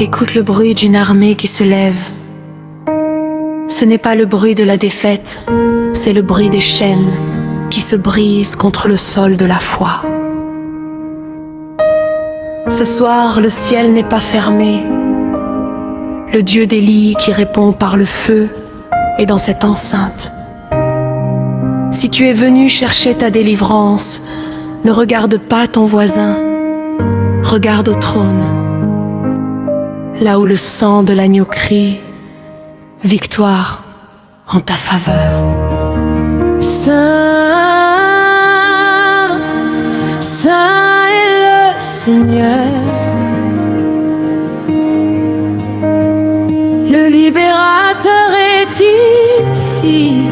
Écoute le bruit d'une armée qui se lève. Ce n'est pas le bruit de la défaite, c'est le bruit des chaînes qui se brisent contre le sol de la foi. Ce soir, le ciel n'est pas fermé. Le Dieu d'Élie qui répond par le feu est dans cette enceinte. Si tu es venu chercher ta délivrance, ne regarde pas ton voisin, regarde au trône, là où le sang de l'agneau crie, victoire en ta faveur. Saint, Saint est le Seigneur, le libérateur est ici.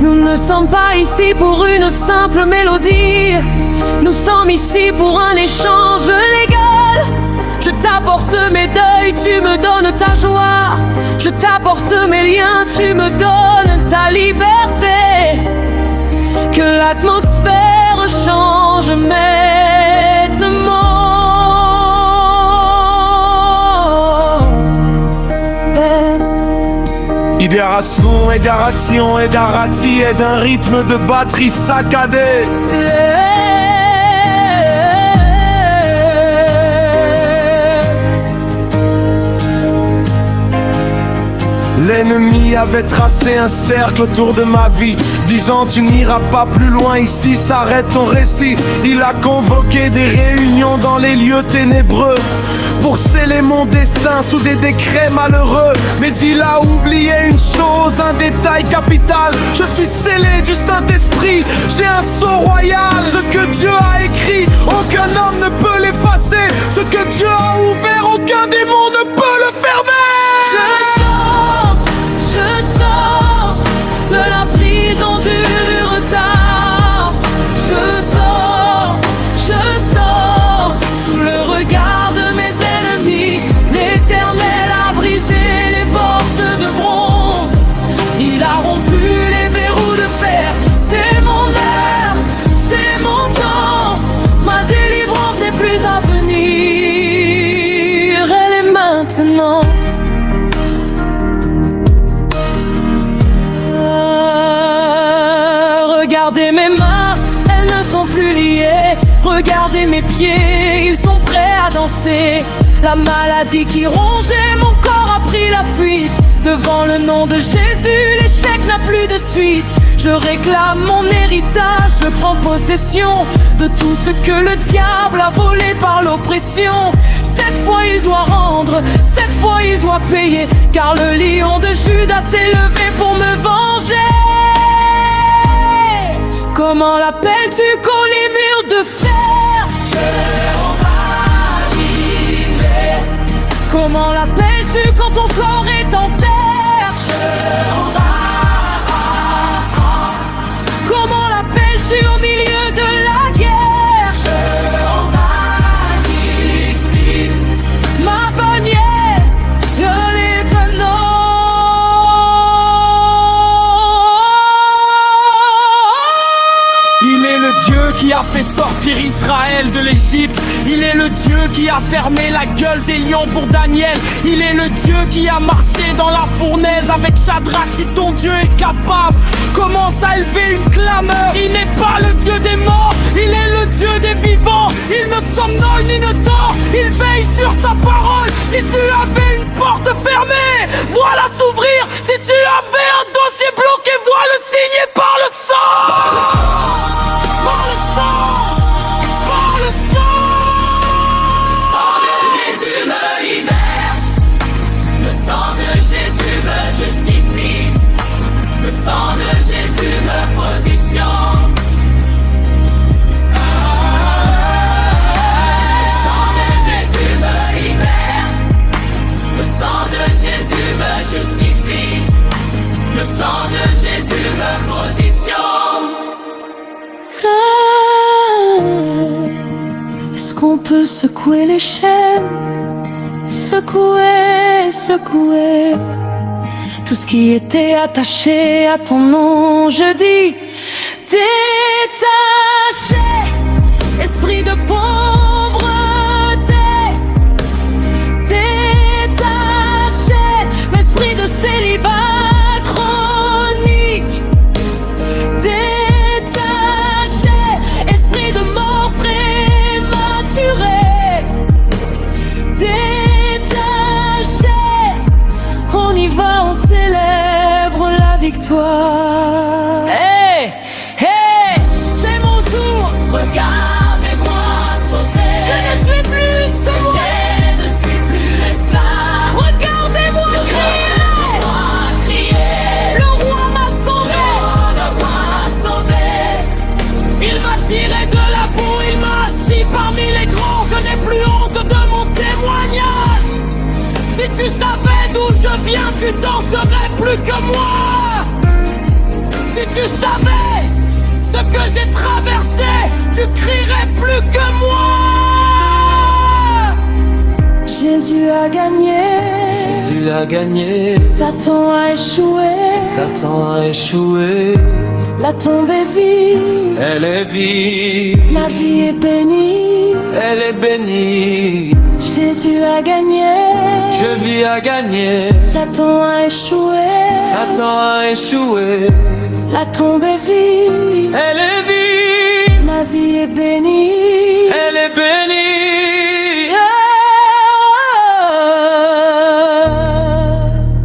Nous ne sommes pas ici pour une simple mélodie. Nous sommes ici pour un échange légal. Je t'apporte mes deuils, tu me donnes ta joie. Je t'apporte mes liens, tu me donnes ta liberté. Que l'atmosphère change maintenant. Libération, édaration, édarati et d'un rythme de batterie saccadé. L'ennemi avait tracé un cercle autour de ma vie, disant tu n'iras pas plus loin, ici s'arrête ton récit. Il a convoqué des réunions dans les lieux ténébreux pour sceller mon destin sous des décrets malheureux. Mais il a oublié une chose, un détail capital. Je suis scellé du Saint-Esprit, j'ai un sceau royal. Ce que Dieu a écrit, aucun homme ne peut l'effacer. Ce que Dieu a ouvert, aucun démon ne peut le fermer. Je sors de la prison du retard. Je sors sous le regard de mes ennemis. L'Éternel a brisé les portes de bronze. Il a rompu les verrous de fer. C'est mon heure, c'est mon temps. Ma délivrance n'est plus à venir, elle est maintenant. Regardez mes mains, elles ne sont plus liées. Regardez mes pieds, ils sont prêts à danser. La maladie qui rongeait mon corps a pris la fuite. Devant le nom de Jésus, l'échec n'a plus de suite. Je réclame mon héritage, je prends possession de tout ce que le diable a volé par l'oppression. Cette fois il doit rendre, cette fois il doit payer, car le lion de Juda s'est levé pour me venger. Comment l'appelles-tu quand les murs de fer je envahis? Comment l'appelles-tu quand ton corps est en terre je envahis? Comment l'appelles-tu au milieu de la guerre je envahis ici? Ma bannière, je l'ai donné. Il est le Dieu qui a fait sortir Israël de l'Égypte. Il est le Dieu qui a fermé la gueule des lions pour Daniel. Il est le Dieu qui a marché dans la fournaise avec Shadrach. Si ton Dieu est capable, commence à élever une clameur. Il n'est pas le Dieu des morts, il est le Dieu des vivants. Il ne somnole ni ne dort, il veille sur sa parole. Si tu avais une porte fermée, voilà s'ouvrir. Si tu avais un dossier bloqué, voilà le signer par le sang. Par le sang, par le sang. Le sang de Jésus me libère. Le sang de Jésus me justifie. Le sang de Jésus me positionne. Le sang de Jésus me libère. Le sang de Jésus me justifie. Le sang de Jésus me positionne. Est-ce qu'on peut secouer les chaînes? secouer, secouer tout ce qui était attaché à ton nom. Je dis détaché, esprit de pauvreté, détaché, esprit de célibat chronique, détaché, esprit de mort prématurée, détaché, on y va, on célèbre la victoire. Hey, hey, c'est mon jour, Regardez-moi sauter. je ne suis plus ce que moi. Je ne suis plus esclave. Regardez-moi crier, Regardez-moi crier. le roi m'a sauvé. Le roi m'a sauvé. Il m'a tiré de la boue, il m'a assis parmi les grands. Je n'ai plus honte de mon témoignage. Si tu savais d'où je viens, tu t'en serais plus que moi. Si tu savais ce que j'ai traversé, tu crierais plus que moi. Jésus a gagné, Jésus a gagné, Satan a échoué, Satan a échoué. la tombe est vide, Elle est vive, la vie est bénie. elle est bénie. Jésus a gagné, Je vis à gagner, Satan a échoué, Satan a échoué. la tombe est vide, Elle est vive, la vie est bénie. elle est bénie.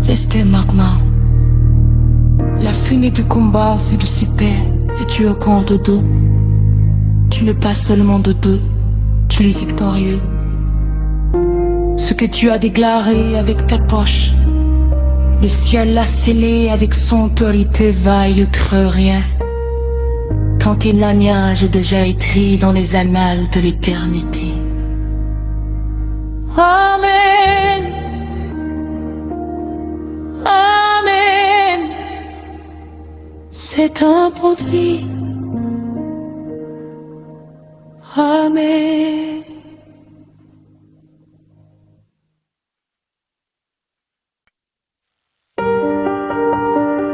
Veste magma, la fumée du combat c'est de super, et tu es au camp de dos. Tu n'es pas seulement de dos, tu es victorieux. Ce que tu as déclaré avec ta poche, le ciel l'a scellé avec son autorité, va, il ne creux rien. Quand tes laniages est déjà écrit dans les annales de l'éternité. Amen. Amen. C'est un produit. Amen.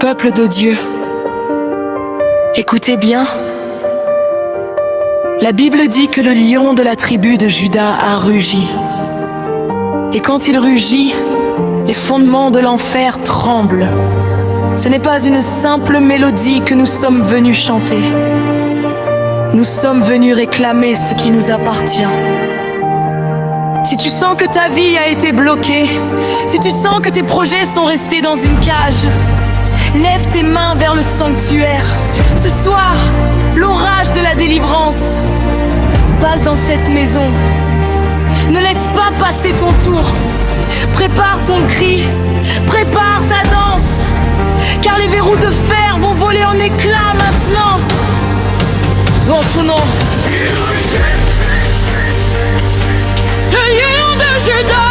Peuple de Dieu, écoutez bien. La Bible dit que le lion de la tribu de Juda a rugi. Et quand il rugit, les fondements de l'enfer tremblent. Ce n'est pas une simple mélodie que nous sommes venus chanter. Nous sommes venus réclamer ce qui nous appartient. Si tu sens que ta vie a été bloquée, si tu sens que tes projets sont restés dans une cage, lève tes mains vers le sanctuaire. Ce soir, l'orage de la délivrance passe dans cette maison. Ne laisse pas passer ton tour. Prépare ton cri, prépare ta danse, car les verrous de fer vont voler en éclats maintenant. Dans ton nom, le lion de Juda,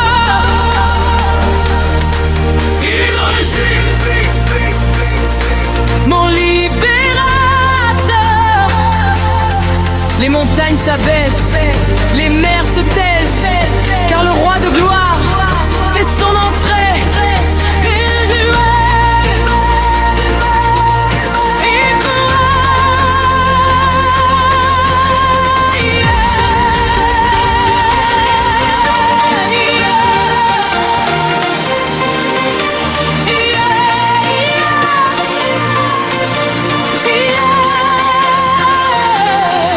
mon libérateur. Les montagnes s'abaissent, les mers se taisent, car le roi de gloire fait son entrée.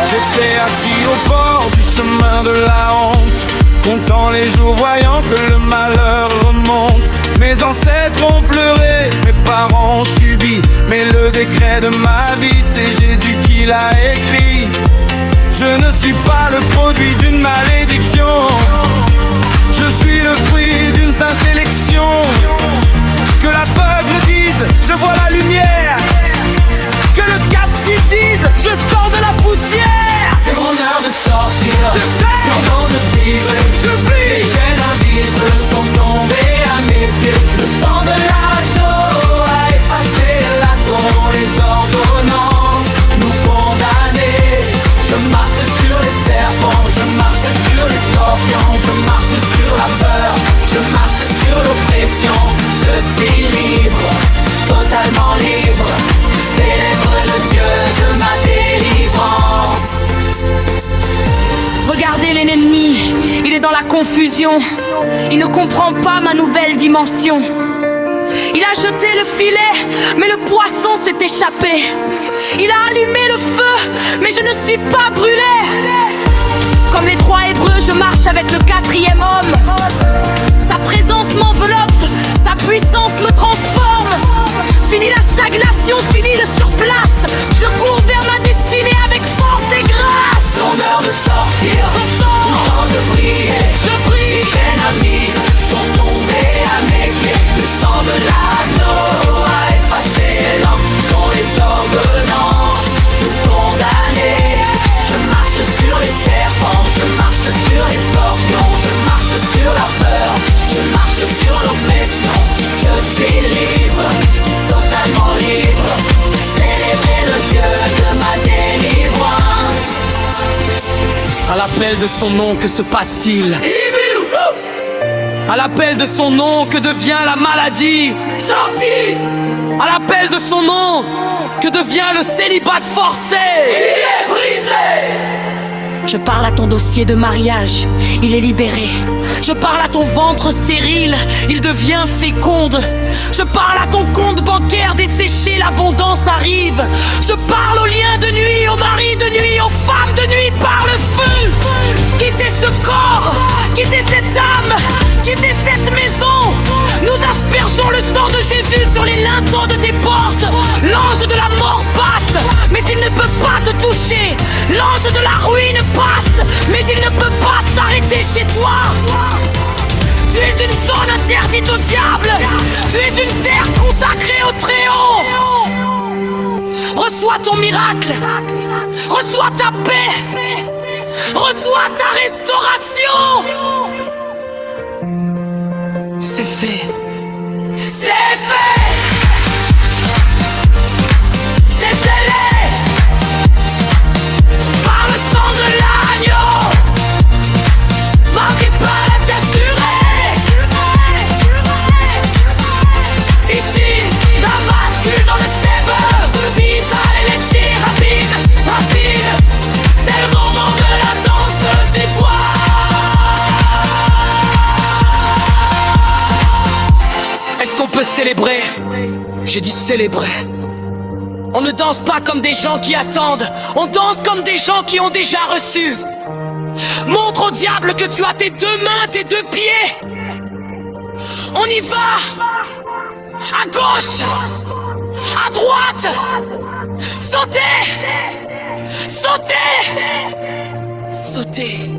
J'étais assis au bord du chemin de la honte, comptant les jours, voyant que le malheur remonte. Mes ancêtres ont pleuré, mes parents ont subi, mais le décret de ma vie, c'est Jésus qui l'a écrit. Je ne suis pas le produit d'une malédiction, je suis le fruit d'une sainte élection. Que l'aveugle dise, je vois la lumière, que le captif dise, je sors de la poussière. C'est mon heure de sortir. Je sais. C'est mon de vivre. Je brille. Les chaînes invisibles sont tombées à mes pieds. Le sang de l'agneau a effacé la tombe. Les ordonnances nous condamner. Je marche sur les serpents, je marche sur les dans la confusion. Il ne comprend pas ma nouvelle dimension. Il a jeté le filet, mais le poisson s'est échappé. Il a allumé le feu, mais je ne suis pas brûlé. Comme les 3 Hébreux, je marche avec le 4e homme. Sa présence m'enveloppe, sa puissance me transforme. Fini la stagnation, fini le surplace. Je cours vers ma destinée avec force et grâce. Son heure de sortir, son temps de briller. Je brille. Les chaînes amises sont tombées à mes pieds. Le sang de l'agneau a effacé l'homme dont les ordonnances nous condamnaient. Je marche sur les serpents, je marche sur les scorpions, je marche sur la peur, je marche sur l'oppression. Je suis libre, totalement libre. Célébrer le Dieu de ma délivrance. À l'appel de son nom, que se passe-t-il? À l'appel de son nom, que devient la maladie? Sophie, À l'appel de son nom, que devient le célibat forcé? il est brisé. Je parle à ton dossier de mariage, il est libéré. Je parle à ton ventre stérile, il devient féconde. Je parle à ton compte bancaire desséché, l'abondance arrive. Je parle aux liens de nuit, aux maris de nuit, aux femmes de nuit par le feu. Quittez ce corps, quittez cette âme, quittez cette maison. Nous aspergeons le sang de Jésus sur les linteaux de tes portes. L'ange de la mort passe, mais il ne peut pas te toucher. L'ange de la ruine passe, mais il ne peut pas s'arrêter chez toi. Tu es une zone interdite au diable. Tu es une terre consacrée au Très-Haut. Reçois ton miracle. Reçois ta paix. Reçois ta restauration. C'est fait. C'est fait. C'est scellé par le sang de l'agneau. Ma vie peut être assurée. Ici, la bascule dans le sève. Vital et les tirs rapides, rapides. C'est le moment de la danse des voix. Est-ce qu'on peut célébrer? J'ai dit célébrer. On ne danse pas comme des gens qui attendent, on danse comme des gens qui ont déjà reçu. Montre au diable que tu as tes 2 mains, tes 2 pieds. On y va. À gauche, à droite. Sautez, sautez, sautez.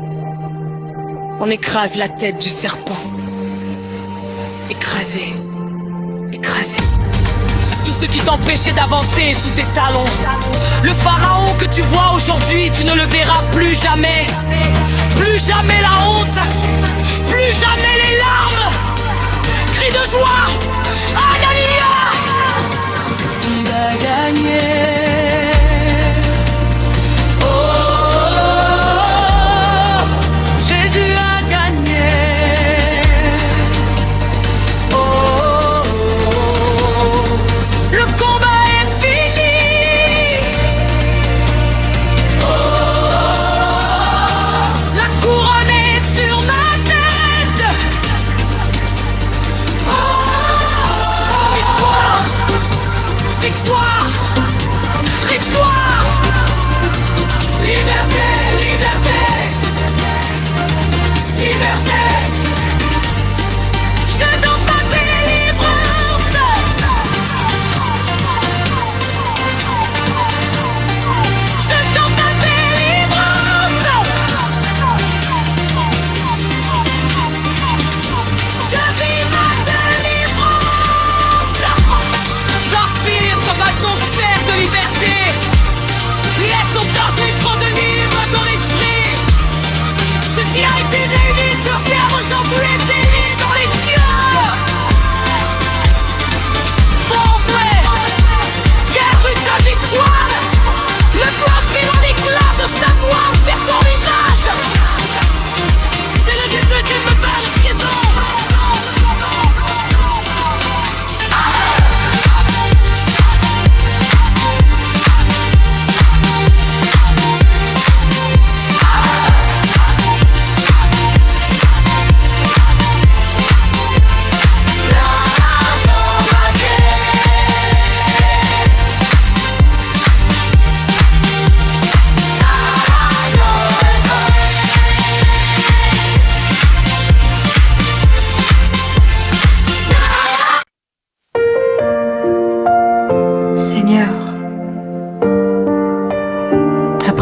On écrase la tête du serpent. Écrasé, écrasé. Tout ce qui t'empêchait d'avancer sous tes talons. Le pharaon que tu vois aujourd'hui, tu ne le verras plus jamais. Plus jamais la honte, plus jamais les larmes. Cris de joie, Alléluia. Il a gagné. Oh, Jésus a gagné. Oh, le combat est fini. Oh, la couronne est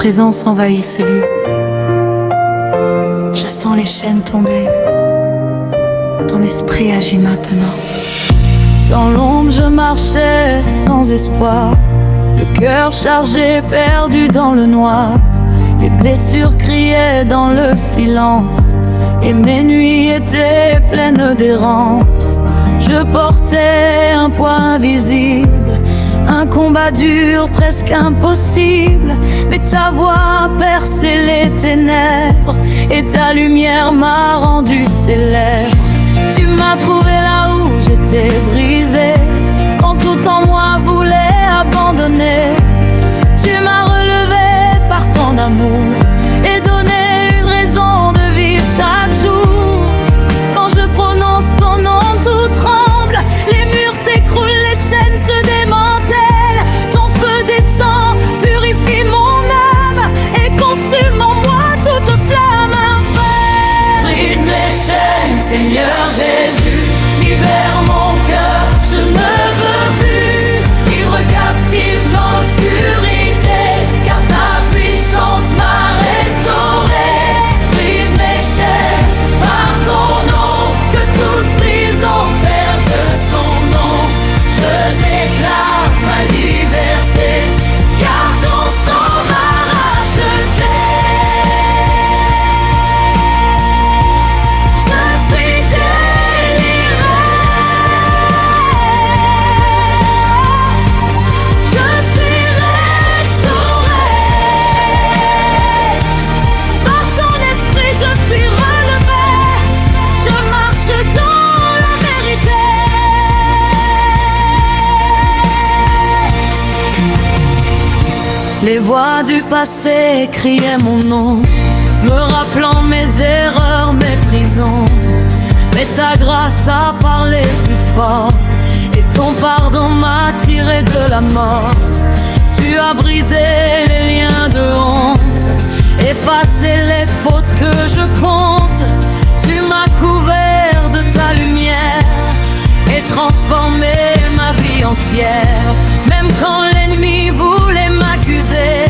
présence envahit ce lieu. Je sens les chaînes tomber. Ton esprit agit maintenant. Dans l'ombre je marchais sans espoir, le cœur chargé, perdu dans le noir. Les blessures criaient dans le silence, et mes nuits étaient pleines d'errance. Je portais un poids invisible, un combat dur, presque impossible. Mais ta voix a percé les ténèbres, et ta lumière m'a rendu célèbre. Tu m'as trouvé là où j'étais brisé, quand tout en moi voulait abandonner. Tu m'as relevé par ton amour et donné une raison de vivre chaque jour. Quand je prononce ton nom, tout tremble, les murs s'écroulent, les chaînes se démantèlent. Ton feu descend, purifie mon âme et consume en moi toute flamme infâme. Brise les chaînes, Seigneur Jésus, libère mon cœur, je ne veux plus vivre captif dans l'obscurité, car ta puissance m'a restauré. Brise les chaînes par ton nom, que toute prison perde son nom. Je déclare ma liberté, car ton sang m'a racheté. Je suis délivré, je suis restauré. Par ton esprit je suis relevé, je marche dans la vérité. Les voix du passé criaient mon nom, me rappelant mes erreurs, mes prisons. Mais ta grâce a parlé plus fort, et ton pardon m'a tiré de la mort. Tu as brisé les liens de honte, effacé les fautes que je compte. Tu m'as couvert de ta lumière et transformé ma vie entière. Même quand l'ennemi voulait m'accuser,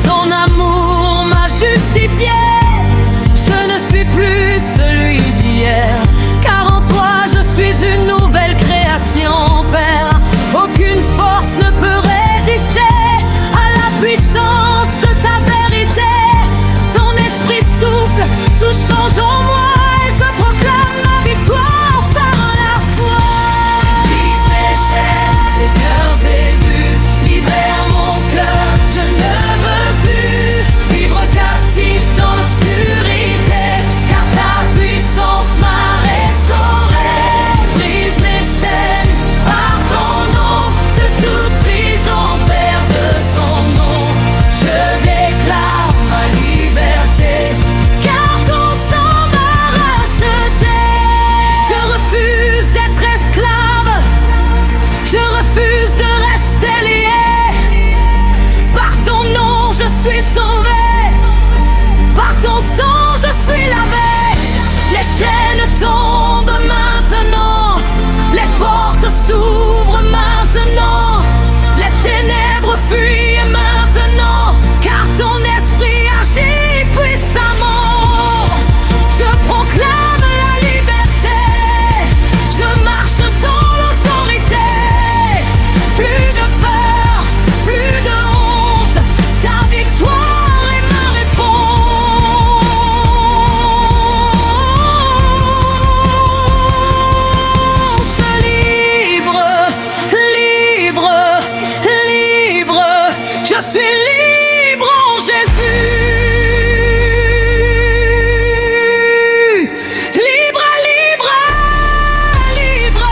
ton amour m'a justifié. Je ne suis plus celui d'hier, car en toi je suis une nouvelle création, Père. Aucune force ne peut résister à la puissance de ta vérité. Ton esprit souffle, tout change en moi, et je proclame ma victoire par la foi. Brise les chaînes, Seigneur Jésus, libère mon cœur, je ne veux plus vivre captif dans l'obscurité, car ta puissance m'a restauré. Brise les chaînes par ton nom, de toute prison perde son nom. Je déclare ma liberté, car ton sang m'a racheté. Je refuse d'être esclave, je refuse de rester lié. Par ton nom je suis sauvé, par ton sang je suis lavé. Les chaînes tombent maintenant, les portes s'ouvrent maintenant, les ténèbres fuient maintenant, car ton esprit agit puissamment. Je proclame la liberté, je marche dans l'autorité. Plus de peur, plus de honte, ta victoire est ma réponse. Libre, libre, libre, je suis libre en Jésus. Libre, libre, libre.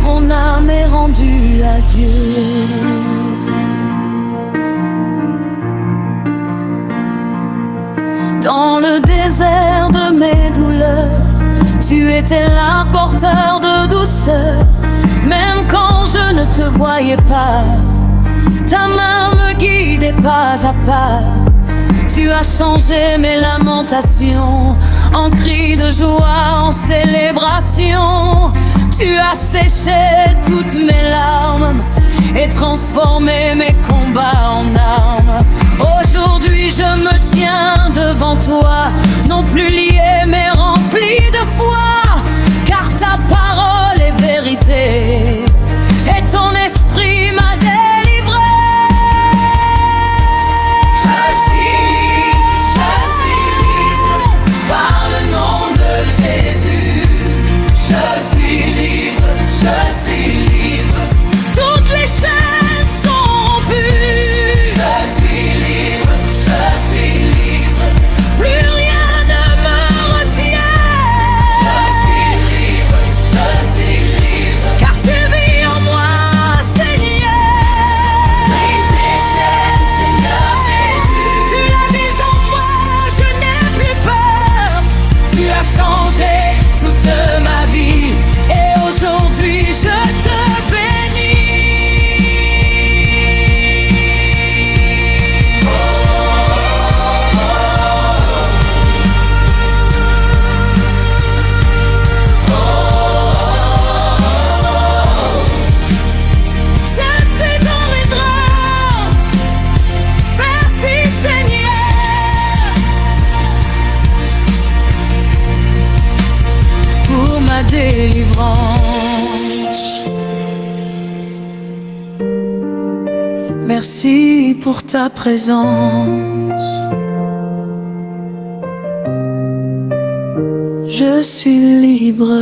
Mon âme est rendue à Dieu. Dans le désert de mes douleurs, tu étais là, porteur de douceur. Même quand je ne te voyais pas, ta main me guidait pas à pas. Tu as changé mes lamentations en cris de joie, en célébration. Tu as séché toutes mes larmes et transformer mes combats en armes. Aujourd'hui je me tiens devant toi, non plus lié mais rempli de foi, car ta parole est vérité et ton esprit m'a délivré. Je suis libre par le nom de Jésus. Je suis libre, je suis libre. Toutes les chaînes sont rompues. Je suis libre, je suis libre. Plus rien ne me retient. Je suis libre, car tu vis en moi, Seigneur. Brise les chaînes, Seigneur Jésus. Tu l'as mis en moi, je n'ai plus peur. Tu as changé toute ma vie et aujourd'hui je te bénis. Je suis dans mes draps. Merci Seigneur pour ma délivrance. Merci pour ta présence. Je suis libre.